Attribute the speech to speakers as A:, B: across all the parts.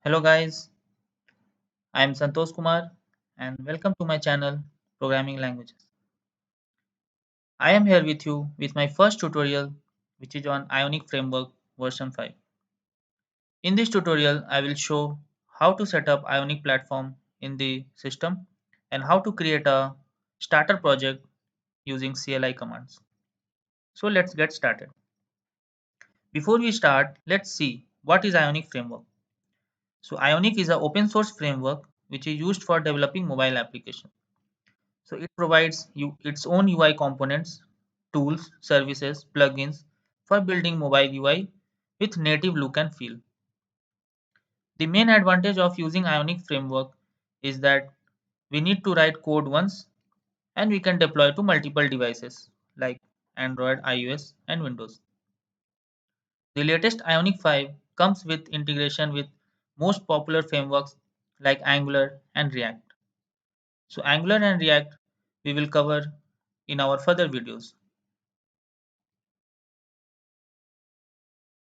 A: Hello guys, I am Santosh Kumar and welcome to my channel Programming Languages. I am here with you with my first tutorial which is on Ionic Framework version 5. In this tutorial I will show how to set up Ionic platform in the system and how to create a starter project using CLI commands. So let's get started. Before we start, let's see what is Ionic Framework. So Ionic is an open source framework which is used for developing mobile applications. So it provides you its own UI components, tools, services, plugins for building mobile UI with native look and feel. The main advantage of using Ionic framework is that we need to write code once and we can deploy to multiple devices like Android, iOS and Windows. The latest Ionic 5 comes with integration with most popular frameworks like Angular and React. So Angular and React we will cover in our further videos.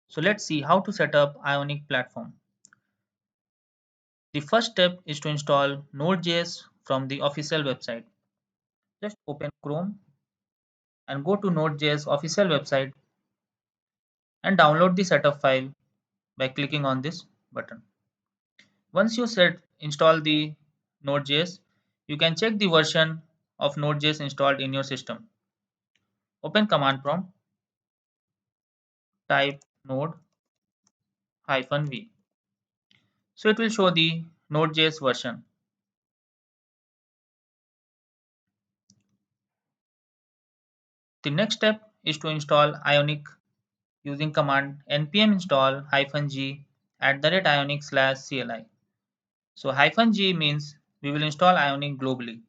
A: So let's see how to set up Ionic platform. The first step is to install Node.js from the official website. Just open Chrome and go to Node.js official website and download the setup file by clicking on this button. Once you install the Node.js, you can check the version of Node.js installed in your system. Open command prompt, type node-v. So it will show the Node.js version. The next step is to install Ionic using command npm install -g @ionic/cli. So -g means we will install Ionic globally.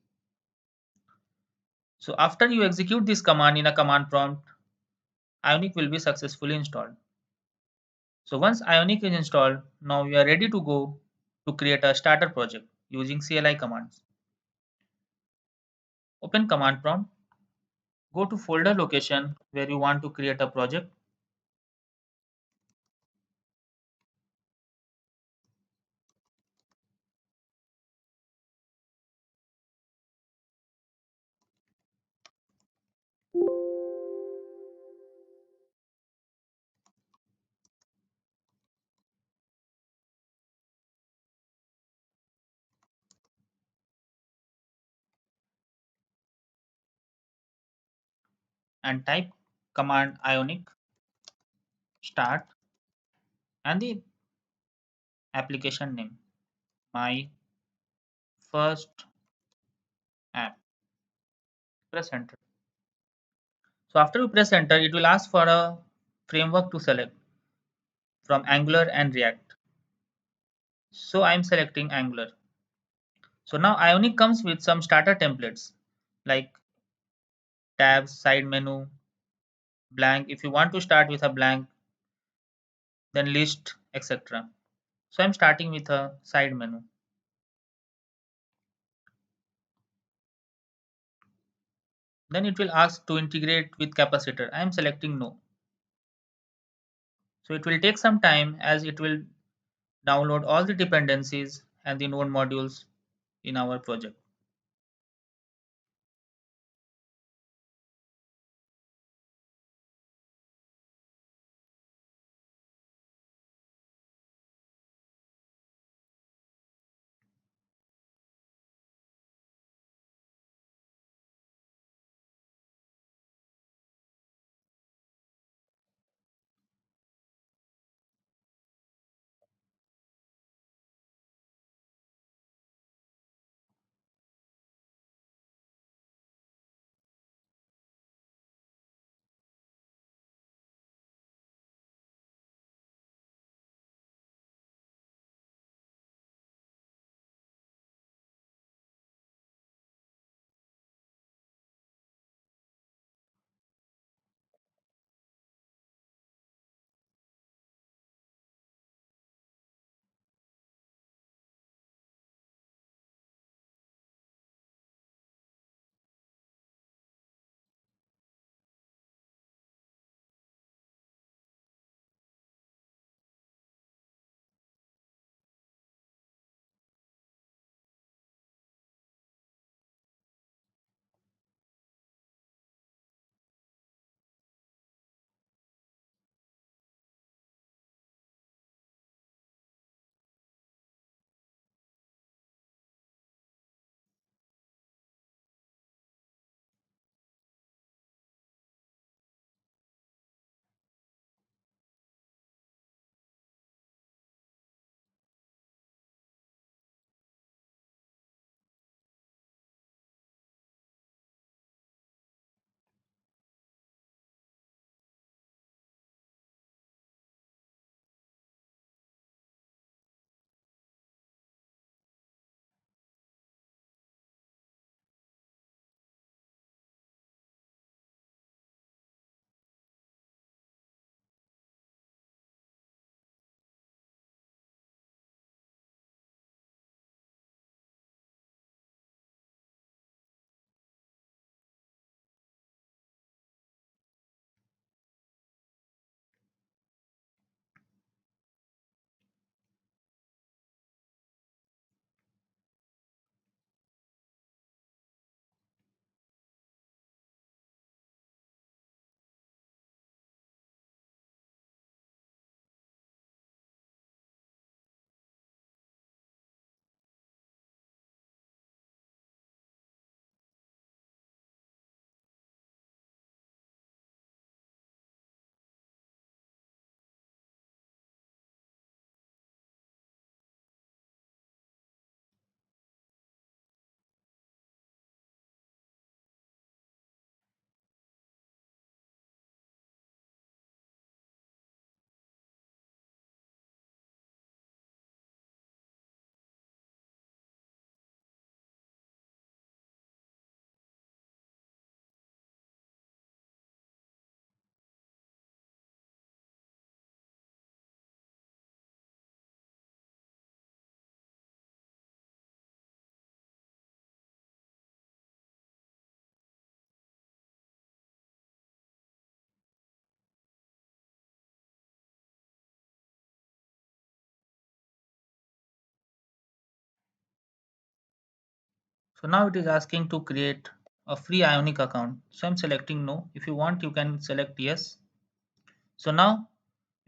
A: So after you execute this command in a command prompt, Ionic will be successfully installed. So once Ionic is installed, now we are ready to go to create a starter project using CLI commands. Open command prompt, go to folder location where you want to create a project and type command Ionic start and the application name, my first app. Press enter. So after you press enter, it will ask for a framework to select from Angular and React. So I am selecting Angular. So now Ionic comes with some starter templates like tabs, side menu, blank. If you want to start with a blank, then list, etc. So I'm starting with a side menu. Then it will ask to integrate with capacitor. I am selecting no. So it will take some time as it will download all the dependencies and the node modules in our project. So now it is asking to create a free Ionic account. So I'm selecting no. If you want, you can select yes. So now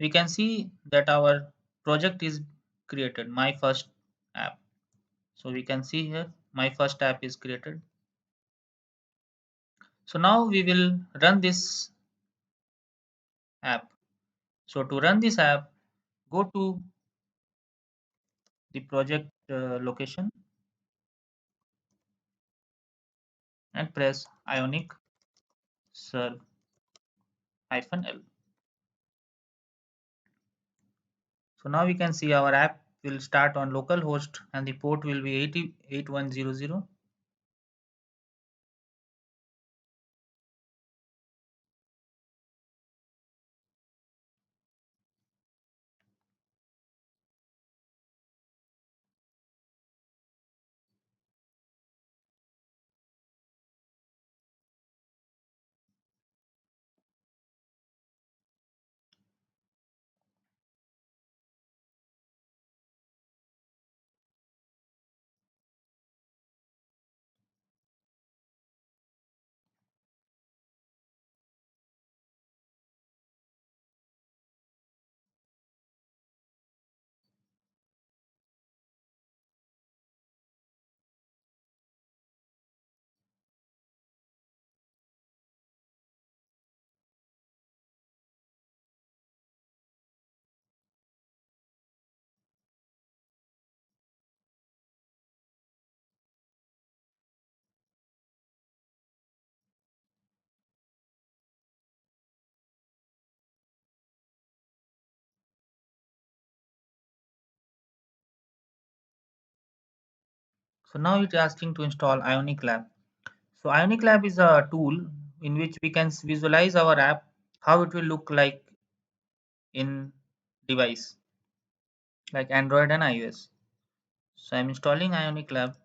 A: we can see that our project is created, my first app. So we can see here my first app is created. So now we will run this app. So to run this app, go to the project location and press Ionic serve -l. So now we can see our app will start on localhost and the port will be 808100. So now it is asking to install Ionic Lab. So Ionic Lab is a tool in which we can visualize our app, how it will look like in device like Android and iOS. So I'm installing Ionic Lab.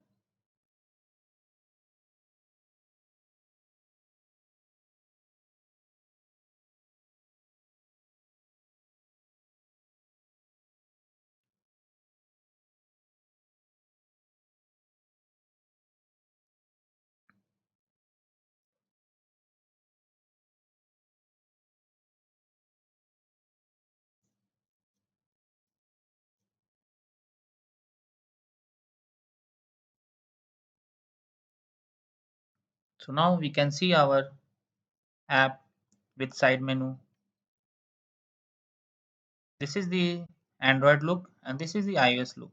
A: So now we can see our app with side menu. This is the Android look and this is the iOS look.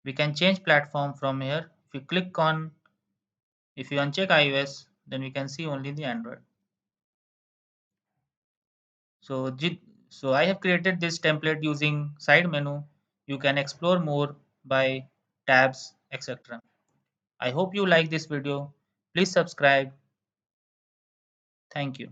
A: We can change platform from here. If you click on, if you uncheck iOS, then we can see only the Android. So, so I have created this template using side menu. You can explore more by tabs, etc. I hope you like this video. Please subscribe. Thank you.